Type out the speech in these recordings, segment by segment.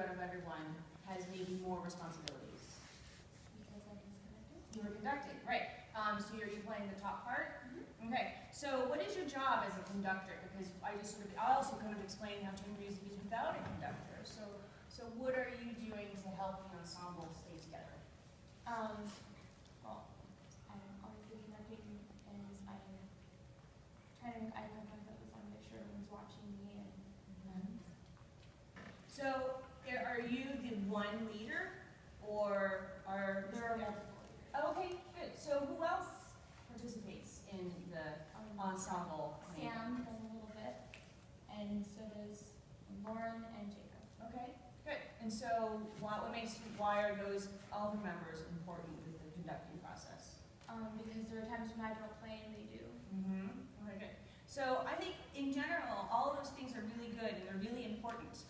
out of everyone has maybe more responsibilities? Because I was conducting. You were conducting, right. So you're playing the top part? Mm-hmm. Okay, so what is your job as a conductor? Because I also kind of explain how chamber music is without a conductor. So what are you doing to help the ensemble stay together? Well, I'm obviously conducting is I'm trying to make eye contact with the sound, make sure everyone's watching me. So are you the one leader, or are There are multiple leaders. Okay, good. So who else participates in the ensemble? Sam does a little bit, and so does Lauren and Jacob. Okay, good. And so why are those other members important with the conducting process? Because there are times when I don't play and they do. Mm-hmm. Okay, good. So I think in general, all of those things are really good and they're really important.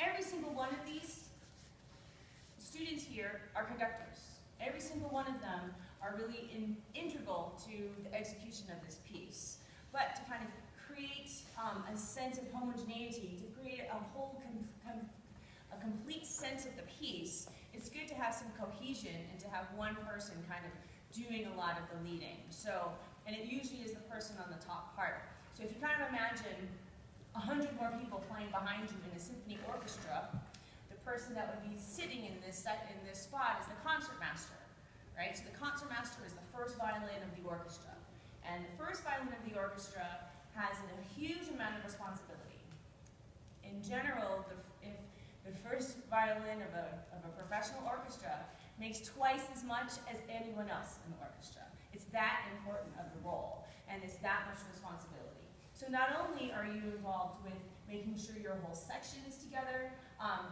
Every single one of these students here are conductors. Every single one of them are really integral to the execution of this piece. But to kind of create a sense of homogeneity, to create a whole a complete sense of the piece, it's good to have some cohesion and to have one person kind of doing a lot of the leading. So, and it usually is the person on the top part. So if you kind of imagine 100 more people playing behind you in a symphony orchestra, the person that would be sitting in this spot is the concertmaster, right? So the concertmaster is the first violin of the orchestra. And the first violin of the orchestra has a huge amount of responsibility. In general, if the first violin of a professional orchestra makes twice as much as anyone else in the orchestra. It's that important of the role, and it's that much responsibility. So not only are you involved with making sure your whole section is together,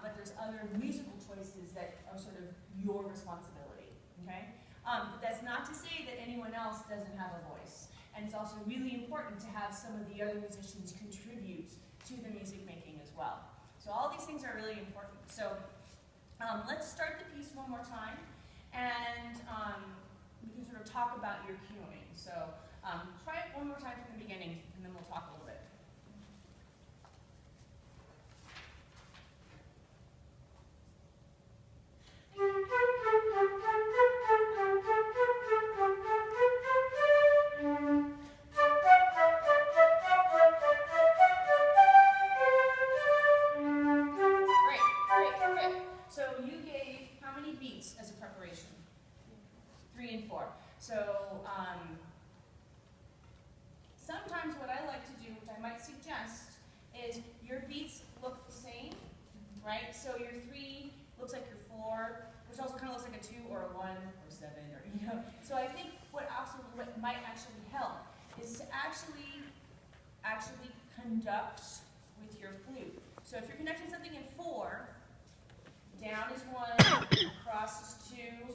but there's other musical choices that are sort of your responsibility, okay? But that's not to say that anyone else doesn't have a voice. And it's also really important to have some of the other musicians contribute to the music making as well. So all these things are really important. So let's start the piece one more time, and we can sort of talk about your cueing. So try it one more time from the beginning, and then we'll talk a little bit. Great. So you gave how many beats as a preparation? 3 and 4. So sometimes what I like to do, which I might suggest, is your beats look the same, right? So your 3 looks like your 4, which also kind of looks like a 2 or a 1 or 7, or you know. So I think what might actually help is to actually conduct with your flute. So if you're conducting something in 4, down is 1, across is 2,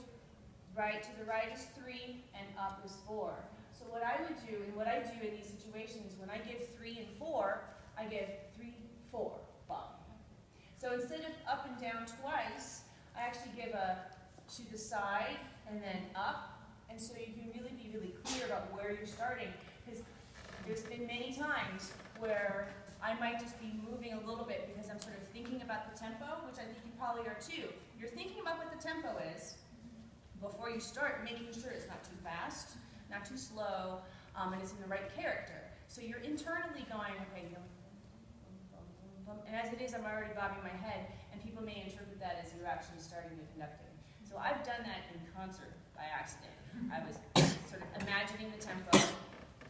right to the right is 3, and up is 4. So what I would do, and what I do in these situations, when I give 3 and 4, I give 3, 4, bum. So instead of up and down twice, I actually give a to the side and then up, and so you can really be really clear about where you're starting, because there's been many times where I might just be moving a little bit because I'm sort of thinking about the tempo, which I think you probably are too. You're thinking about what the tempo is before you start, making sure it's not too fast, not too slow, and it's in the right character. So you're internally going, okay, and as it is, I'm already bobbing my head, and people may interpret that as you're actually starting the conducting. So I've done that in concert by accident. I was sort of imagining the tempo,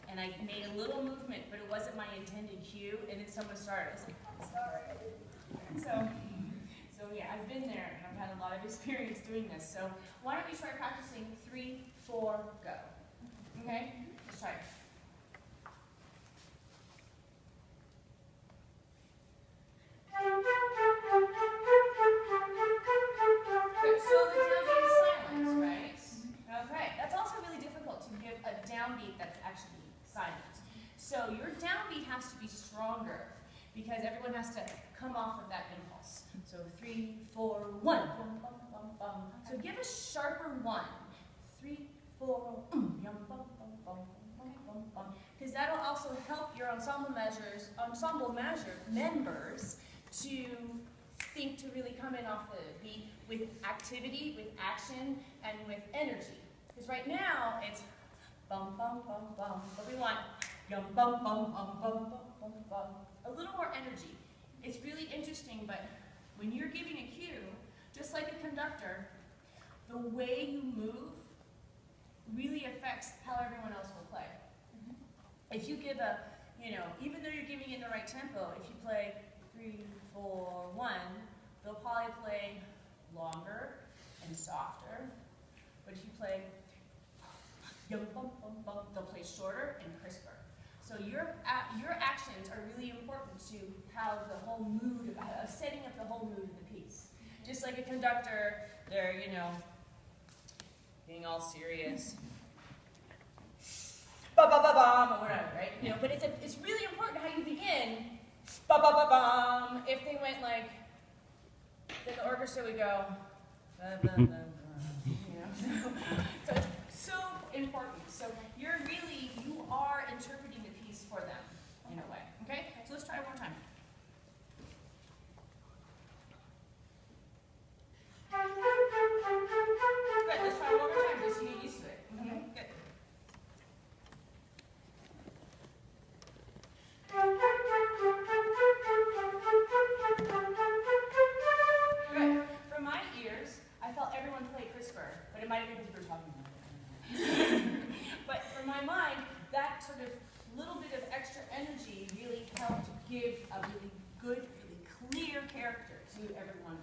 and I made a little movement, but it wasn't my intended cue, and then someone started. I was like, I'm sorry. So yeah, I've been there, and I've had a lot of experience doing this. So why don't we try practicing 3, 4, go. Okay? Let's try it. Good. So the downbeat is silent, right? Okay. That's also really difficult to give a downbeat that's actually silent. So your downbeat has to be stronger because everyone has to come off of that impulse. So 3, 4, 1. Bum, bum, bum, bum. So give a sharper 1. 3, 4, yum, bum, bum, bum, bum, bum, bum. Because that'll also help your ensemble members to think to really come in off the beat with activity, with action, and with energy. Because right now, it's bum, bum, bum, bum, but we want yum, bum, bum, bum, bum, bum, bum, bum. A little more energy. It's really interesting, but when you're giving a cue, just like a conductor, the way you move really affects how everyone else will play. If you give a, even though you're giving it the right tempo, if you play 3, 4, 1, they'll probably play longer and softer. But if you play yum, bum, bum, bum, they'll play shorter and crisper. So your actions are really important to how the whole mood, of setting up the whole mood of the piece. Just like a conductor, they're, being all serious. Ba-ba-ba-bum, or whatever, right? But it's really important how you begin. Ba-ba-ba-bum. If they went like, then the orchestra would go, ba-ba-ba-bum, So it's so important. So you are interpreting the piece for them in a way. Okay? So let's try it one more time. Good. Let's try it one more time just so you get used to it. Okay. Good. Good. From my ears, I felt everyone play crisper, but it might have been because we were talking about it. But from my mind, that sort of little bit of extra energy really helped give a really good, really clear character to everyone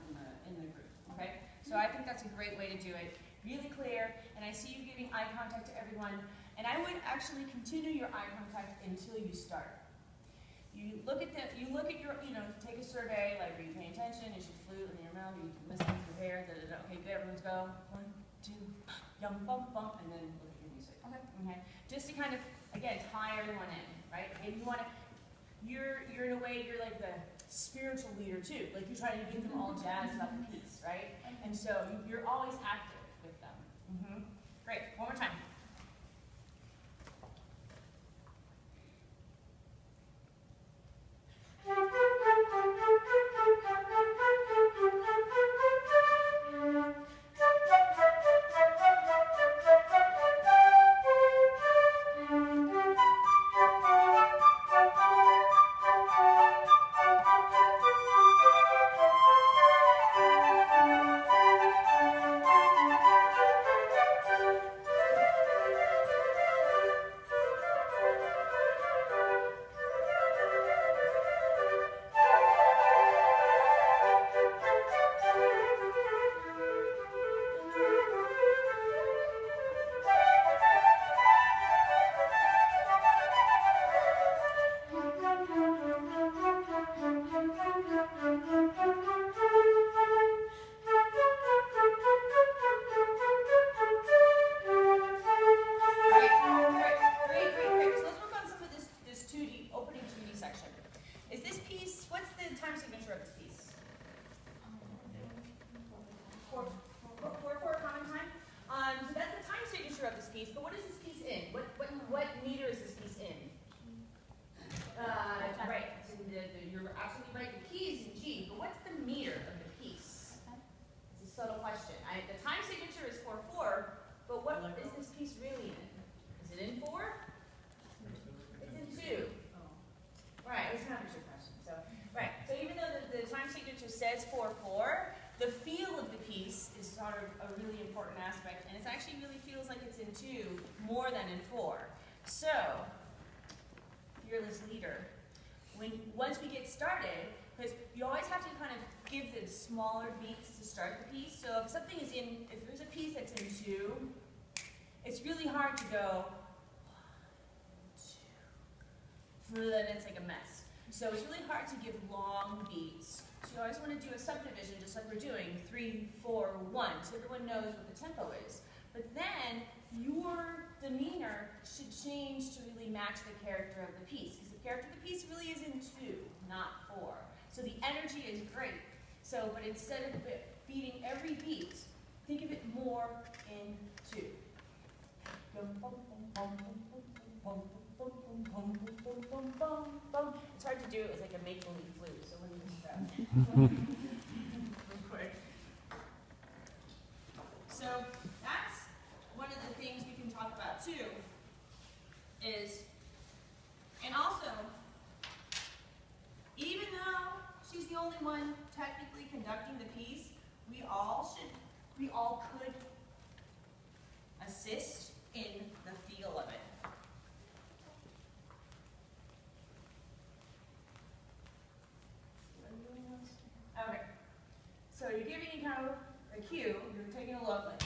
in the group. Okay? So I think that's a great way to do it. Really clear, and I see you giving eye contact to everyone, and I would actually continue your eye contact until you start. You look at your, take a survey, like, are you paying attention? Is your flute in your mouth? Are you listening to your hair? Da, da, da. Okay, good, everyone's go. 1, 2, yum, bum, bum, and then look at your music. Okay. Just to kind of, again, tie everyone in, right? And you want to, you're in a way, you're like the spiritual leader too. Like you're trying to get them all jazzed about the piece, right? And so you're always active with them. Great, one more time. Says 4/4, the feel of the piece is sort of a really important aspect, and it actually really feels like it's in 2 more than in 4. So, fearless leader, once we get started, because you always have to kind of give the smaller beats to start the piece. So if something is if there's a piece that's in 2, it's really hard to go 1, 2, then it's like a mess. So it's really hard to give long beats. So you always want to do a subdivision, just like we're doing, 3, 4, 1, so everyone knows what the tempo is. But then your demeanor should change to really match the character of the piece, because the character of the piece really is in 2, not 4. So the energy is great. So, but instead of beating every beat, think of it more in 2. It's hard to do it with like a make-believe flute, so let me just piano or cue, you're taking a look like.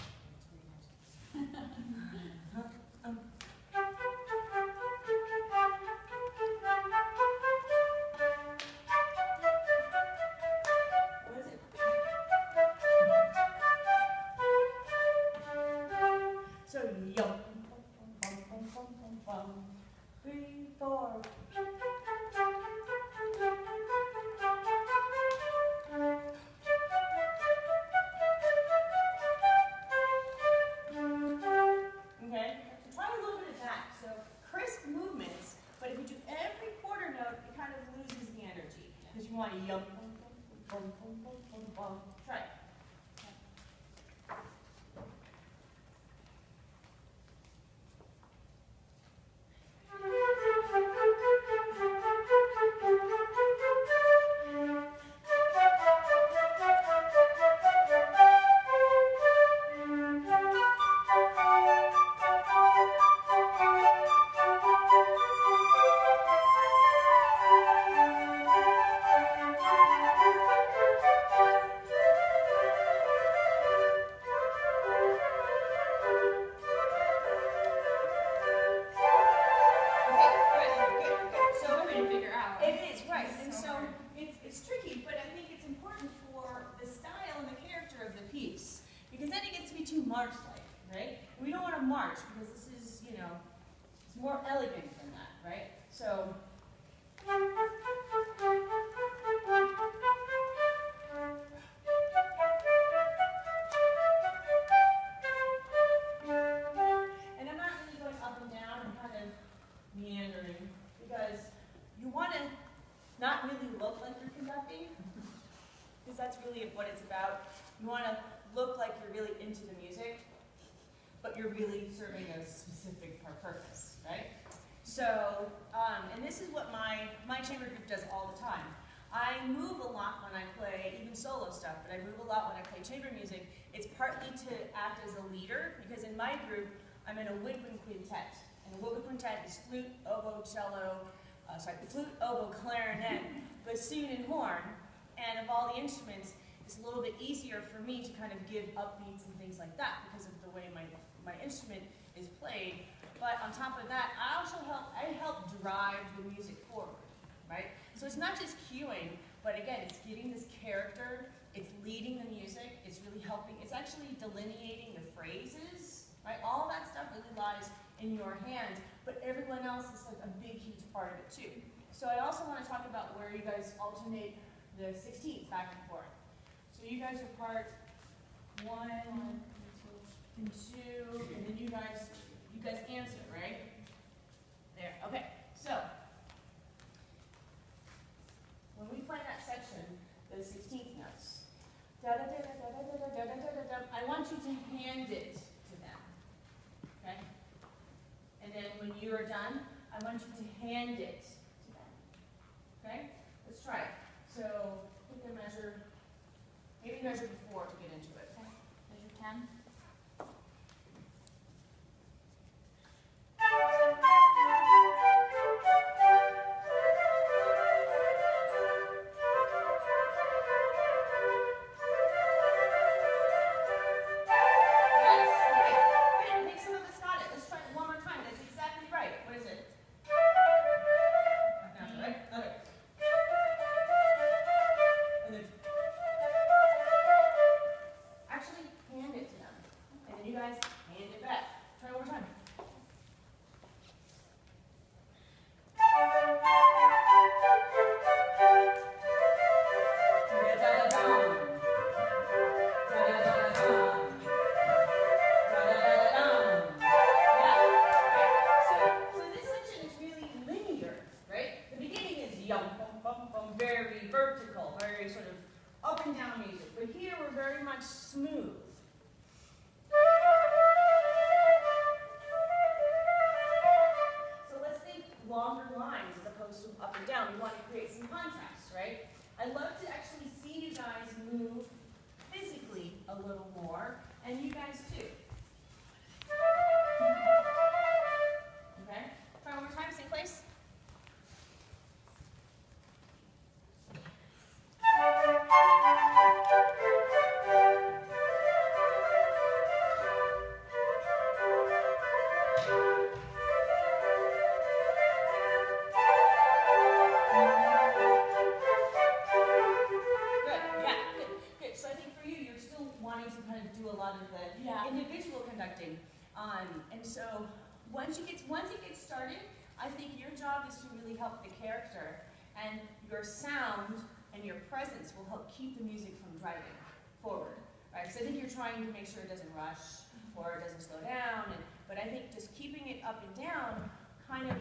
What is it? So yum, bum, bum, bum, bum, bum, 3, 4. Okay, so try a little bit of that. So crisp movements, but if you do every quarter note, it kind of loses the energy because you want to yum, bum, bum, bum, bum, bum, bum. Try it. It's tricky, but I think it's important for the style and the character of the piece, because then it gets to be too march-like, right? And we don't want to march because this is, you know, it's more elegant than that, right? So. And I'm not really going up and down and kind of meandering, because you want to not really look like you're conducting, because that's really what it's about. You want to look like you're really into the music, but you're really serving a specific purpose, right? So, and this is what my chamber group does all the time. I move a lot when I play, even solo stuff, but I move a lot when I play chamber music. It's partly to act as a leader, because in my group, I'm in a woodwind quintet. And a woodwind quintet is flute, oboe, cello, flute, oboe, clarinet, bassoon, and horn. And of all the instruments, it's a little bit easier for me to kind of give upbeats and things like that because of the way my instrument is played. But on top of that, I also help drive the music forward, right? So it's not just cueing, but again, it's giving this character, it's leading the music, it's really helping, it's actually delineating the phrases, right? All that stuff really lies in your hands, but everyone else is like a big, huge part of it too. So I also want to talk about where you guys alternate the 16ths back and forth. So you guys are part 1 and 2, and then you guys answer, right? There, okay. So when we play that section, the 16th notes, da da da da da da da da da da, I want you to hand it to them, okay? And then when you are done, I want you to hand it to them, okay? Let's try it. So pick a measure, maybe measure before to get into it. Okay. Measure 10. wanting to kind of do a lot of the individual conducting. And so once it gets started, I think your job is to really help the character, and your sound and your presence will help keep the music from driving forward, right? Because I think you're trying to make sure it doesn't rush or it doesn't slow down, but I think just keeping it up and down kind of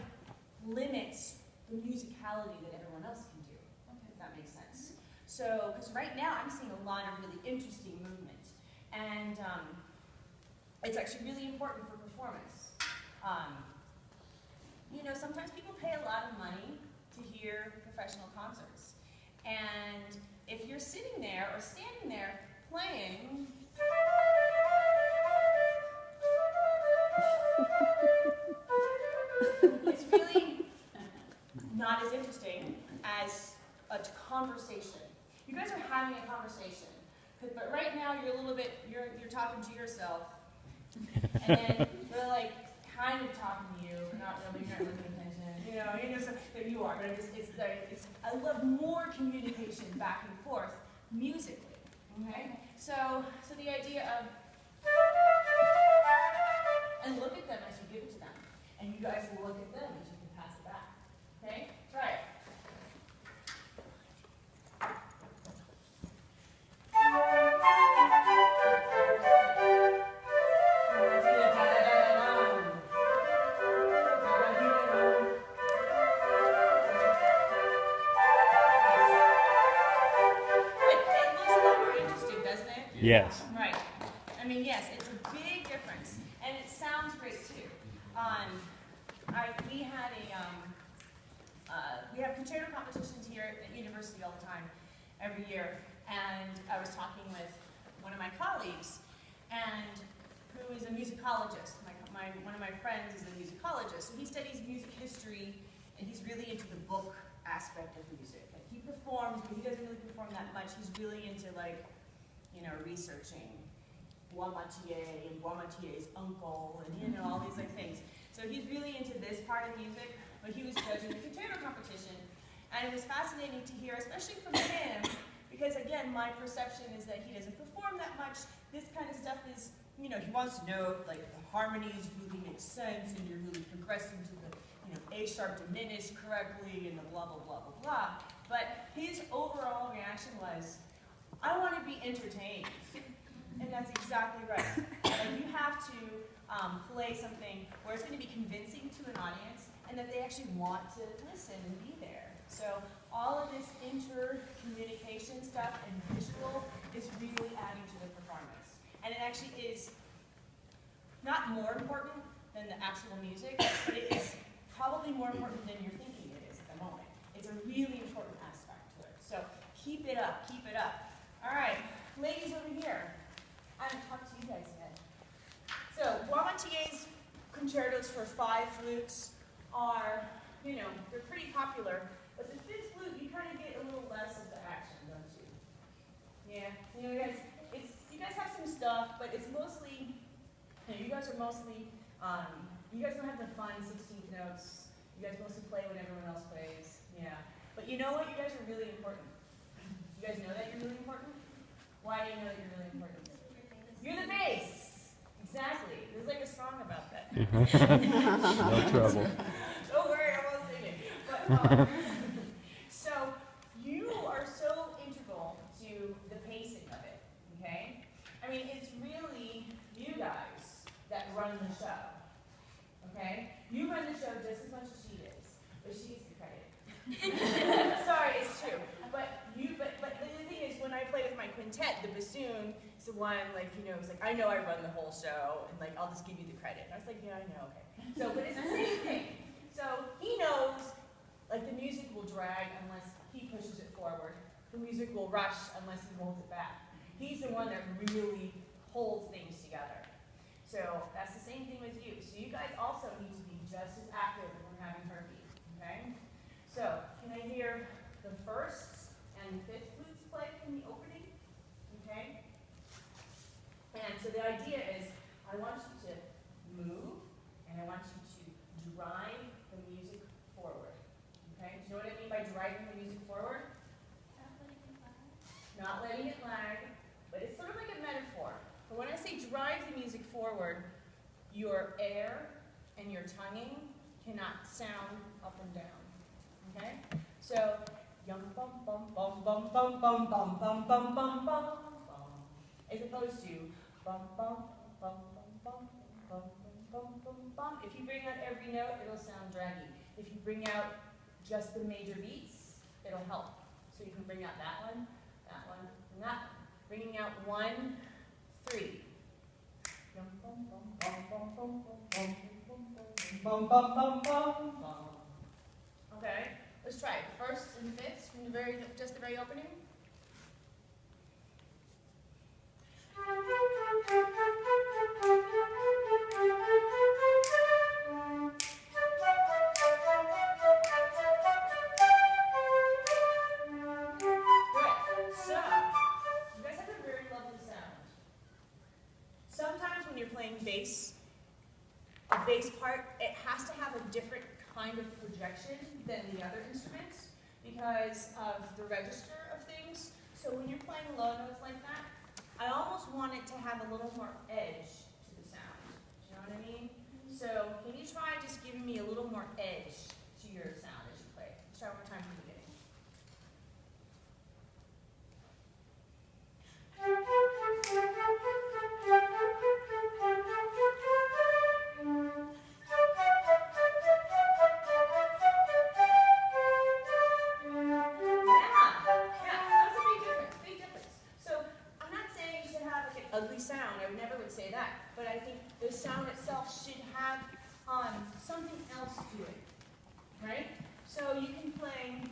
limits the musicality that everyone else can do, if that makes sense. So, because right now I'm seeing a lot of really interesting movement, and it's actually really important for performance. You know, sometimes people pay a lot of money to hear professional concerts, and if you're sitting there or standing there playing, it's really not as interesting as a conversation. You guys are having a conversation, but right now you're a little bit, you're talking to yourself, and then we're like kind of talking to you, but not really, you're not really paying attention. You know, so you are, but I love more communication back and forth musically. Okay, so the idea of, and look at them as you give it to them, and you guys will look at them as you can pass it back. Okay, try it. Yes. Right. I mean, yes, it's a big difference, and it sounds great too. We have concerto competitions here at university all the time, every year, and I was talking with one of my colleagues, and who is a musicologist. One of my friends is a musicologist, so he studies music history, and he's really into the book aspect of music. Like, he performs, but he doesn't really perform that much. He's really into, like, you know, researching Boismatier and Boismatier's uncle, and you know, all these like things. So he's really into this part of music, but he was judging the concerto competition, and it was fascinating to hear, especially from him, because again, my perception is that he doesn't perform that much. This kind of stuff is, you know, he wants to know if like the harmonies really make sense, and you're really progressing to the, you know, A sharp diminished correctly, and the blah blah blah blah blah. But his overall reaction was, I want to be entertained, and that's exactly right. Like, you have to play something where it's going to be convincing to an audience, and that they actually want to listen and be there. So all of this intercommunication stuff and visual is really adding to the performance, and it actually is not more important than the actual music, but it is probably more important than you're thinking it is at the moment. It's a really important aspect to it. So keep it up, keep it up. All right, ladies over here. I haven't talked to you guys yet. So Boismatier's concertos for 5 flutes are, you know, they're pretty popular, but the 5th flute, you kind of get a little less of the action, don't you? Yeah, you know, you guys have some stuff, but it's mostly, you know, you guys are mostly, you guys don't have the fun 16th notes. You guys mostly play what everyone else plays, yeah. But you know what? You guys are really important. You guys know that you're really important? Why do you know that you're really important? You're the bass. Exactly. There's like a song about that. No trouble. Don't worry, I won't sing it. But, so you are so integral to the pacing of it, okay? I mean, it's really you guys that run the show, okay? You run the show just as much as she is, but she gets the credit. Sorry, it's true. But the thing is, when I play with my quintet, the bassoon is the one, like, you know, it's like, I know I run the whole show, and like, I'll just give you the credit. And I was like, yeah, I know, okay. So, but it's the same thing. So he knows, like, the music will drag unless he pushes it forward. The music will rush unless he holds it back. He's the one that really holds things together. So that's the same thing with you. So you guys also need to be just as active when we're having heartbeat, okay? So can I hear the 1st and 5th flutes play in the opening? Okay? And so the idea is, I want you to move, and I want you to drive the music forward. Okay? Do you know what I mean by driving the music forward? Not letting it lag. Not letting it lag, but it's sort of like a metaphor. forward, your air and your tonguing cannot sound up and down. Okay? So, yum bum bum bum bum bum bum bum bum bum bum bum, as opposed to bum bum bum bum bum bum bum bum bum. If you bring out every note, it'll sound draggy. If you bring out just the major beats, it'll help. So you can bring out that one, and that one. Bringing out 1, 3. Okay, let's try it. First and fifths from just the very opening. Sometimes when you're playing bass, a bass part, it has to have a different kind of projection than the other instruments because of the register of things. So when you're playing low notes like that, I almost want it to have a little more edge to the sound. Do you know what I mean? So can you try just giving me a little more edge to your sound as you play? Let's try one more time from the beginning. Ugly sound, I never would say that, but I think the sound itself should have something else to it, right? So you can play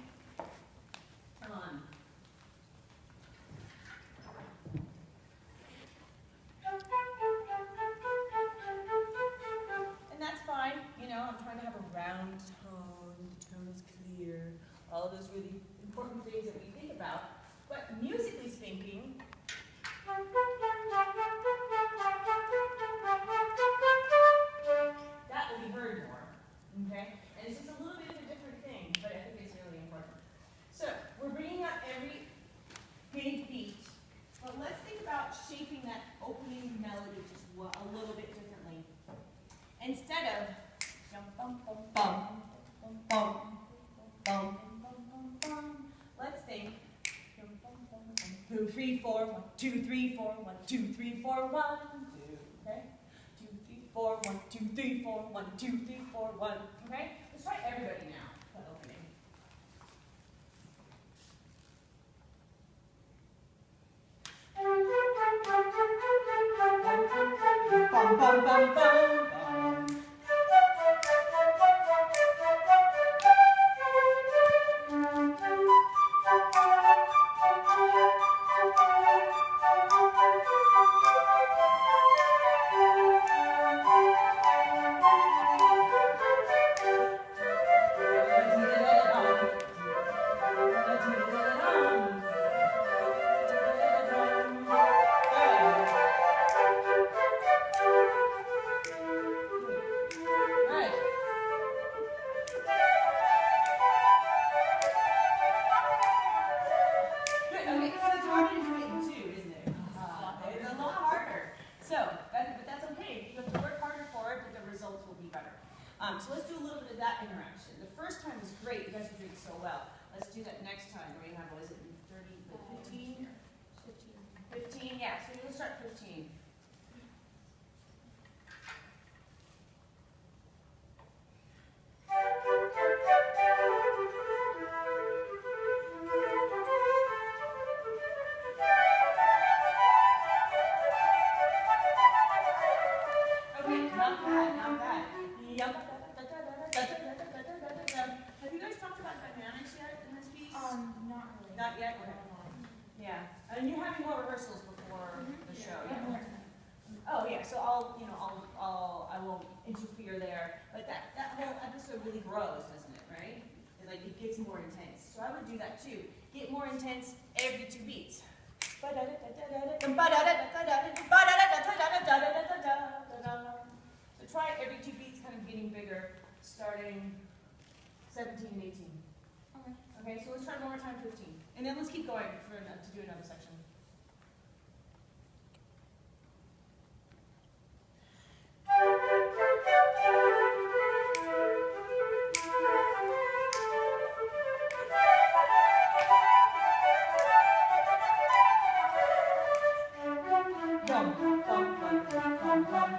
and that's fine, you know, I'm trying to have a round tone, the tone's clear, all of those really important things that we think about, but musically speaking, that will be heard more, okay? And it's just a little bit of a different thing, but I think it's really important. So, we're bringing out every big beat, but let's think about shaping that opening melody just a little bit differently. Instead of bum bum bum bum bum bum bum bum, let's think 2, 3, 4, 1, 2, 3, 4, 1, 2, 3, 4, 1, 2, okay? 2, 3, 4, 1, 2, 3, 4, 1, 2, 3, 4, 1, okay? Let's try everybody now, that opening. Bum, bum, bum, bum, bum. So let's do a little bit of that interaction. The first time was great. You guys are doing so well. Let's do that next time. We have, what is it, 15? 15, yeah. So we'll start 15. Okay, not bad, not bad. Yep. Have you guys talked about dynamics yet in this piece? Not really. Not yet? Okay. Yeah. And you're having more rehearsals before the show. Yeah. Oh yeah, so I won't interfere there. But that whole episode really grows, doesn't it, right? It's like it gets more intense. So I would do that too. Get more intense every 2 beats. So try it every 2 beats, kind of getting bigger, starting 17 and 18. Okay. Okay, so let's try one more time 15. And then let's keep going to do another section. Bum, bum, bum, bum, bum.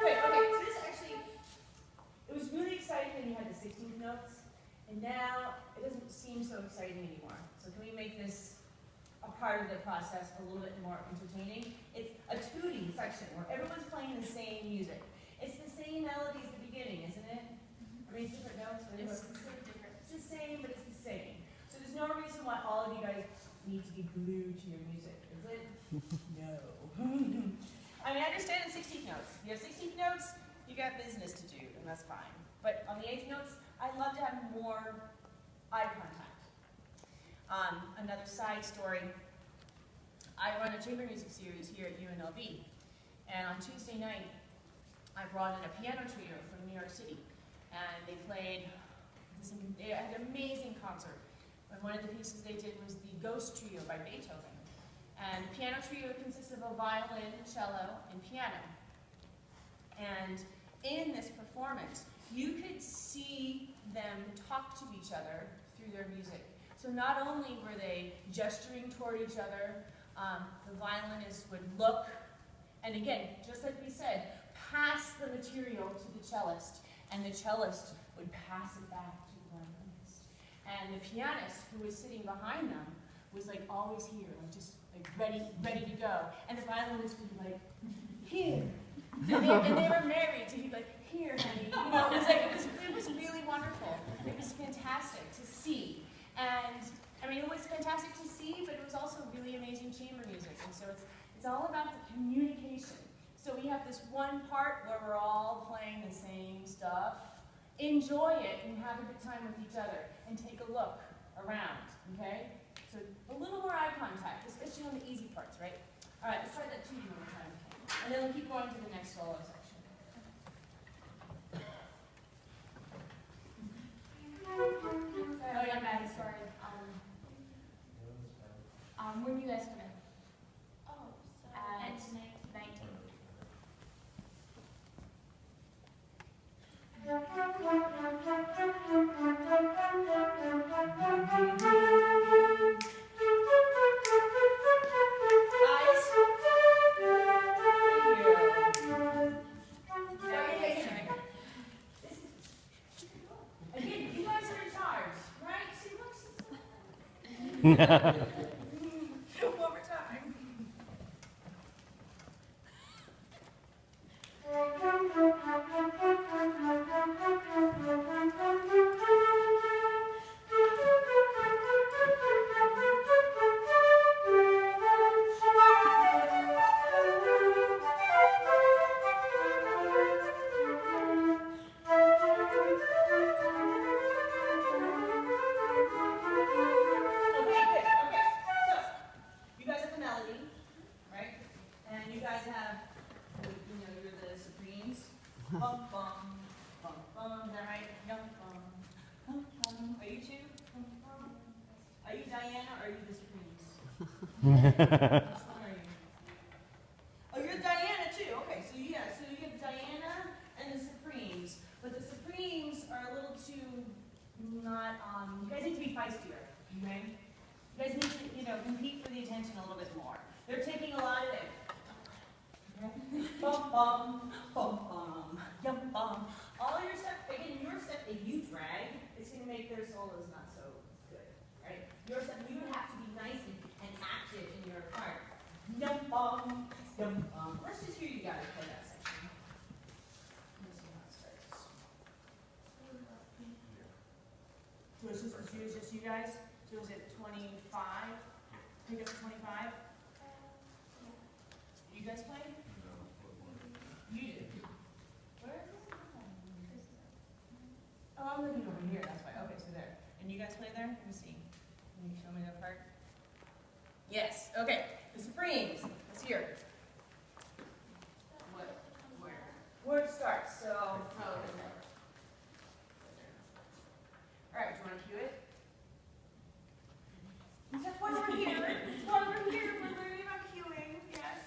Great, okay, so this actually, it was really exciting when you had the 16th notes, and now it doesn't seem so exciting anymore. So can we make this a part of the process a little bit more entertaining? It's a 2D section where everyone's playing the same music. It's the same melody as the beginning, isn't it? I mean, it's different notes, but It's so different. it's the same, but it's the same. So there's no reason why all of you guys need to be glued to your music, is it? No. I mean, I understand in 16th notes. If you have 16th notes, you got business to do, and that's fine. But on the 8th notes, I'd love to have more eye contact. Another side story, I run a chamber music series here at UNLV, and on Tuesday night, I brought in a piano trio from New York City, and they played, they had an amazing concert. And one of the pieces they did was the Ghost Trio by Beethoven. And the piano trio consists of a violin, cello, and piano. And in this performance, you could see them talk to each other through their music. So not only were they gesturing toward each other, the violinist would look, and again, just like we said, pass the material to the cellist, and the cellist would pass it back to the violinist. And the pianist, who was sitting behind them, was like always here, like just like ready to go. And the violinist would be like, here. And they were married, so he'd be like, here, honey. You know, it was really wonderful. It was fantastic to see. And I mean, it was fantastic to see, but it was also really amazing chamber music. And so it's all about the communication. So we have this one part where we're all playing the same stuff. Enjoy it and have a good time with each other and take a look around, okay? So a little more eye contact, especially on the easy parts, right? All right, let's try that 2D one more time. And then we'll keep going to the next solo section. Oh yeah, Maddie, sorry. When you guys come in? Oh, so At and tonight. 19. Guys, thank you. Again, you guys are in charge, right? See, look, one more time. Which one are you? Oh, you're Diana too. Okay, so yeah, so you have Diana and the Supremes, but the Supremes are a little too not. You guys need to be feistier, okay? You guys need to, compete for the attention a little bit more. They're taking a lot of it. Okay? Bum bum bum bum yum bum. All your stuff, again, your stuff. If you drag, it's gonna make their solos not so good, right? Your stuff, you would have to be nice and active in your part. Yum bum, yum bum. Let's just hear you guys play that section. Let's see how it starts. So it's just you guys? So is it 25? Pick up to 25? You guys play? You do. Where is this? Oh, I'm looking over here, that's why. Okay, so there. And you guys play there? Let me see. Can you show me that part? Yes, okay. The Supremes. Let's hear it. What? Where? Where it starts. So, all right, do you want to cue it? That's why we're here. That's why we're here. We're learning about cueing. Yes.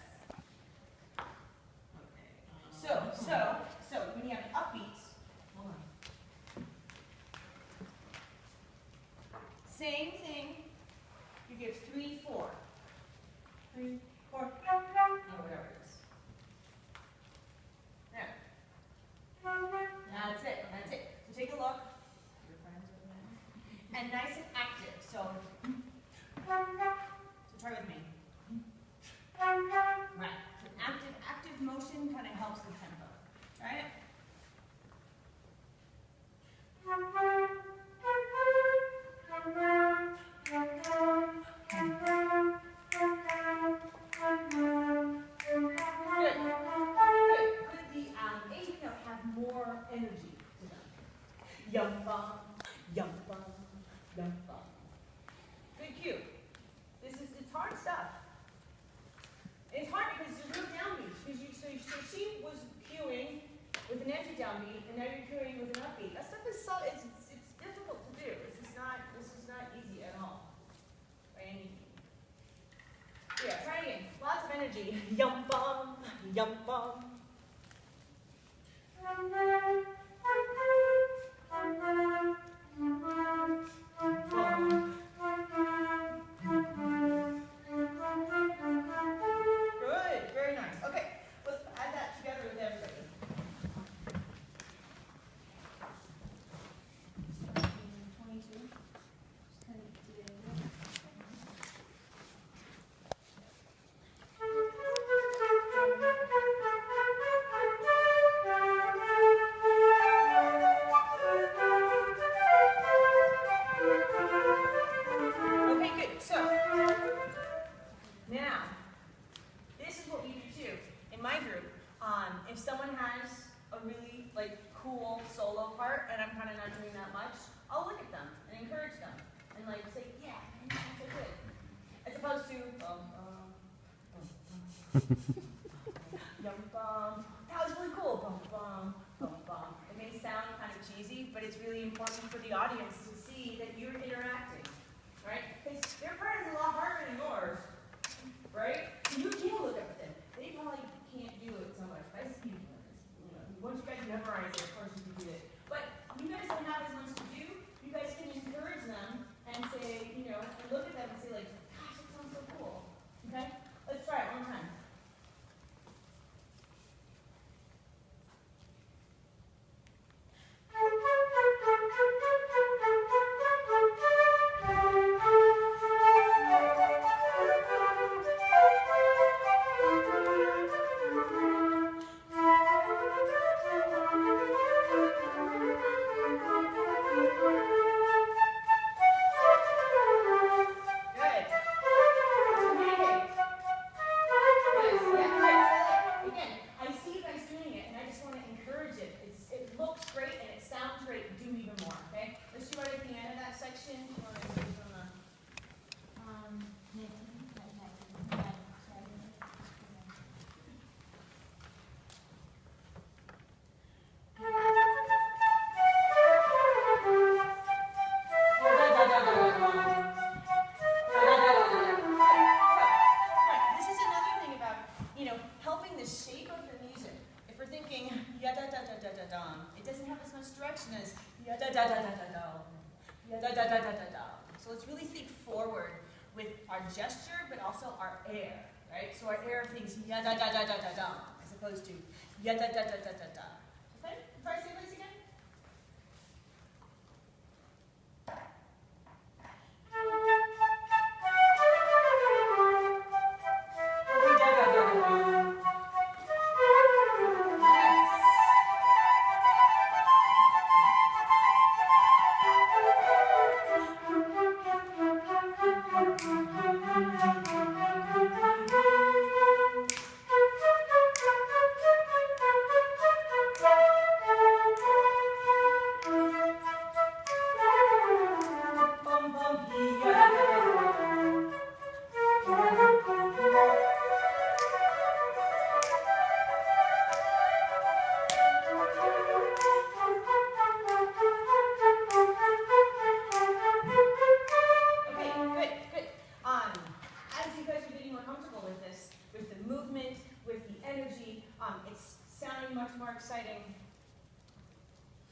Okay. So when you have upbeats, hold on. Same thing. You give 3, 4. 3, or whatever it is. There. That's it. That's it. So take a look. Your friends over there. And nice and active. So try with me. Right. So active motion kind of helps the tempo. Try it. More energy to them. Yum bum, yum bum, yum bum. Good cue. It's hard stuff. It's hard because there's no downbeats. So she was cueing with an empty downbeat, and now you're cueing with an upbeat. That stuff is it's difficult to do. This is not easy at all. By any means. Yeah, try it again. Lots of energy. Yum bum, yum bum. Good, very nice. Okay, let's add that together with everybody. 22. Just kind of do it. Okay, good. So now, this is what we do too. In my group, if someone has a really cool solo part and I'm kind of not doing that much, I'll look at them and encourage them and say, yeah, that's so good. As opposed to yum bum. That was really cool. Bum bum bum bum. It may sound kind of cheesy, but it's really important for the audience to see that you're interacting, right? Because their part is a lot harder than yours, right? You can look up at them. They probably can't do it so much. But I see once you guys memorize it, of course you can do it. But you guys don't have as much to do. You guys can encourage them and say, and look at them and say gosh, that sounds so cool. Okay? Let's try it one time. So let's really think forward with our gesture, but also our air, right? So our air thinks ya da da da da da da, as opposed to ya da da da da da da. Okay? Try to say this again.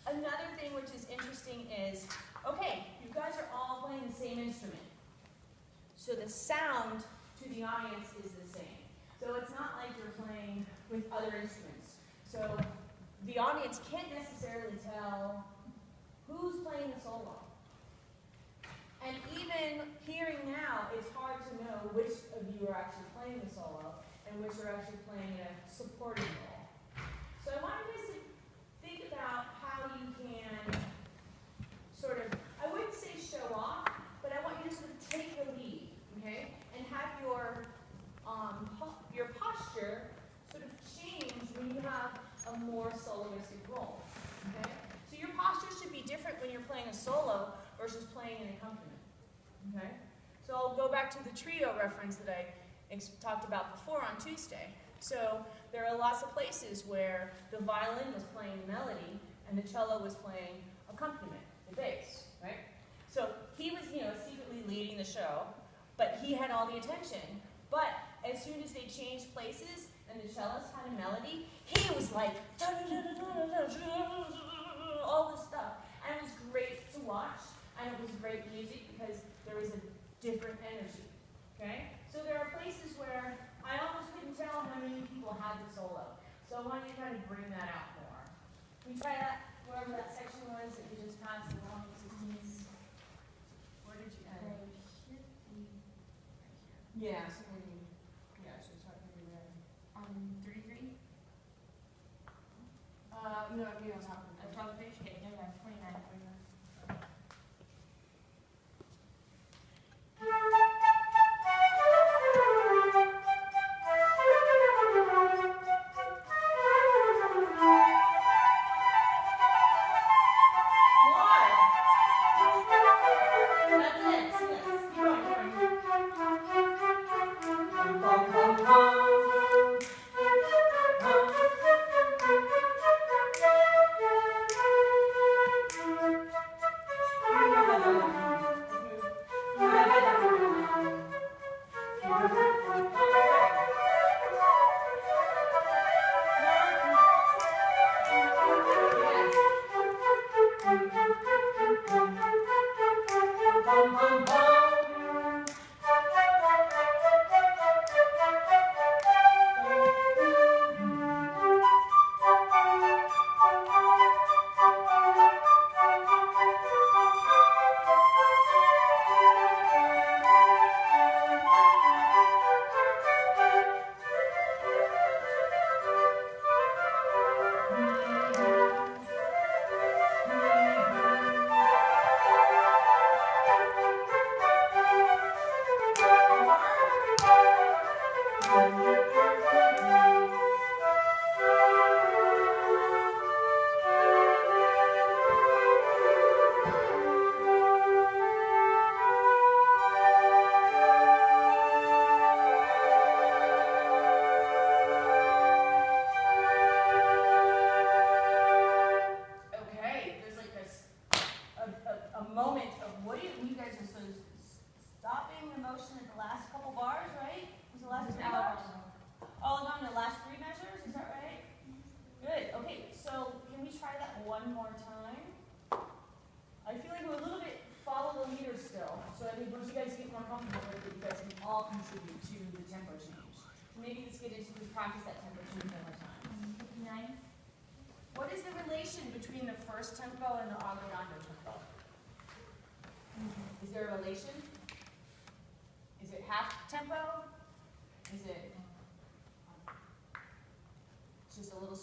Another thing which is interesting is, okay, you guys are all playing the same instrument. So the sound to the audience is the same. So the audience can't necessarily tell who's playing the solo. And even hearing now, it's hard to know which of you are actually playing the solo and which are actually playing a supporting role. So I want you guys to think about how you can sort of, I wouldn't say show off, but I want you to sort of take the lead, okay? And have your posture sort of change when you have a more soloistic role, okay? So your posture should be different when you're playing a solo versus playing an accompaniment, okay? So I'll go back to the trio reference that I talked about before on Tuesday. So there are lots of places where the violin was playing melody and the cello was playing accompaniment, the bass, right? So he was, secretly leading the show, but he had all the attention. But as soon as they changed places and the cellist had a melody, he was like, all this stuff. And it was great to watch, and it was great music because there was a different energy, okay? So there are places where I almost couldn't tell how many people had the solo. So I want you to kind of bring that out more. Can we try that, wherever that section was that you just passed along the 16s? Where did you end? Yeah, so maybe, yeah, so it's hard to do that. 3-3. No, maybe on top of A it. 12 fish. Okay, never mind. 29. 29.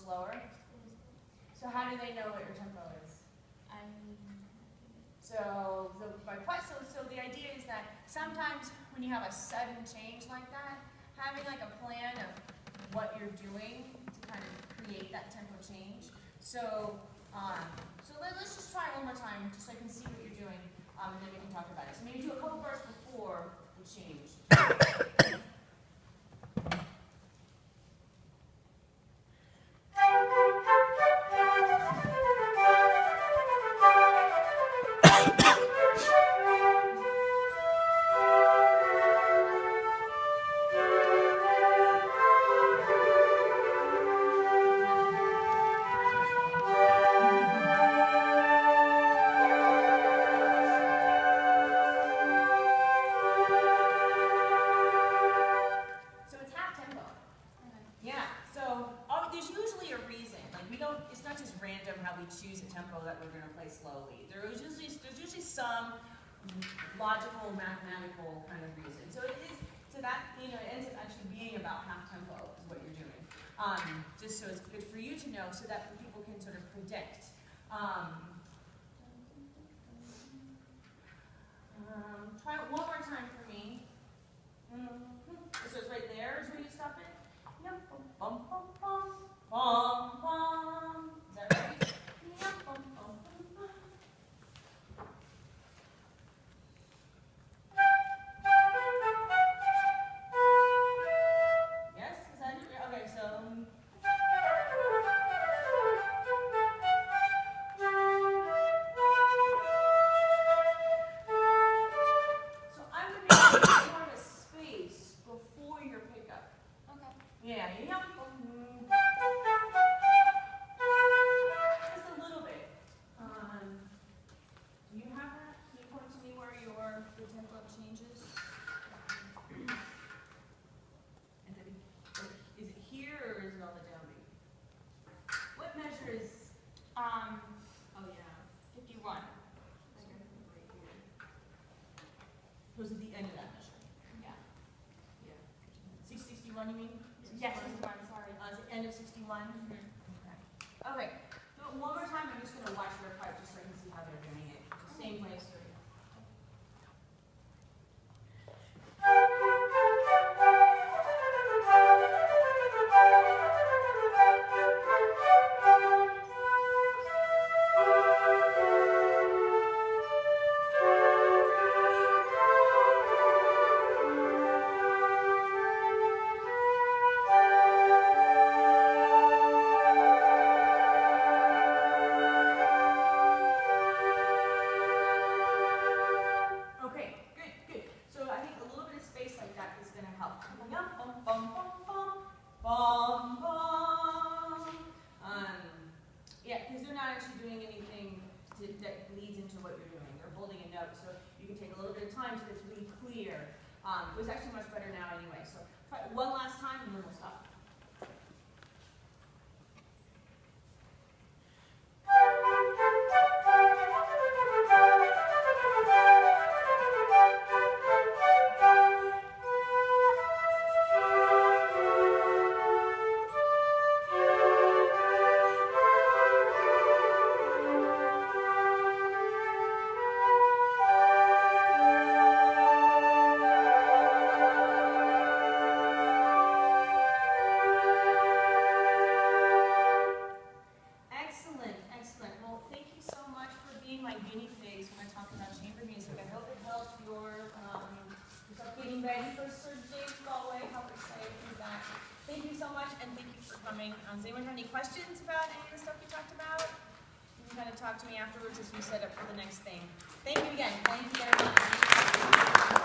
Slower. So how do they know what your tempo is? So the idea is that sometimes when you have a sudden change like that, having like a plan of what you're doing to kind of create that tempo change. So let's just try it one more time, just so I can see what you're doing, and then we can talk about it. So maybe do a couple bars before the change. it's not just random how we choose a tempo that we're going to play slowly. There's usually some logical, mathematical kind of reason. So it is, so that, it ends up actually being about half tempo is what you're doing. Just so it's good for you to know so that people can sort of predict. Try it one more time for me. So it's right there is where you stop it? Yep. Bum, bum, bum, bum, bum. Is that right? Yep. Bum, bum, bum, bum. Yes? Is that it? Okay, so. So I'm going to make more of a space before your pickup. Okay. Yeah, you know. Just a little bit. Do you have that? Can you point to me where the tempo changes? And then, is it here or is it on the downbeat? What measure is? Oh yeah. 51. Goes at the end of that measure. Yeah. Yeah. 661, you mean? Yes, 61. Sorry. Is it end of 61? Mhm. Okay. Okay. Do it one more time. I'm just going to watch their part just so I can see how they're doing it. Same place. Okay, good, good. So I think a little bit of space like that is going to help. Yum, bum, bum, bum, bum, bum, bum. Yeah, because they're not actually doing anything that leads into what you're doing. They're holding a note, so you can take a little bit of time so it's really clear. It was actually much better now anyway. So try it one last time and then we'll stop. Excellent, excellent. Well, thank you so much for being my guinea pigs when I talk about chamber music. I hope it helped yourself getting ready for Sergei's Galway. How excited is that? Thank you so much, and thank you for coming. Does anyone have any questions about any of the stuff we talked about? You can kind of talk to me afterwards as we set up for the next thing. Thank you again. Thank you very much.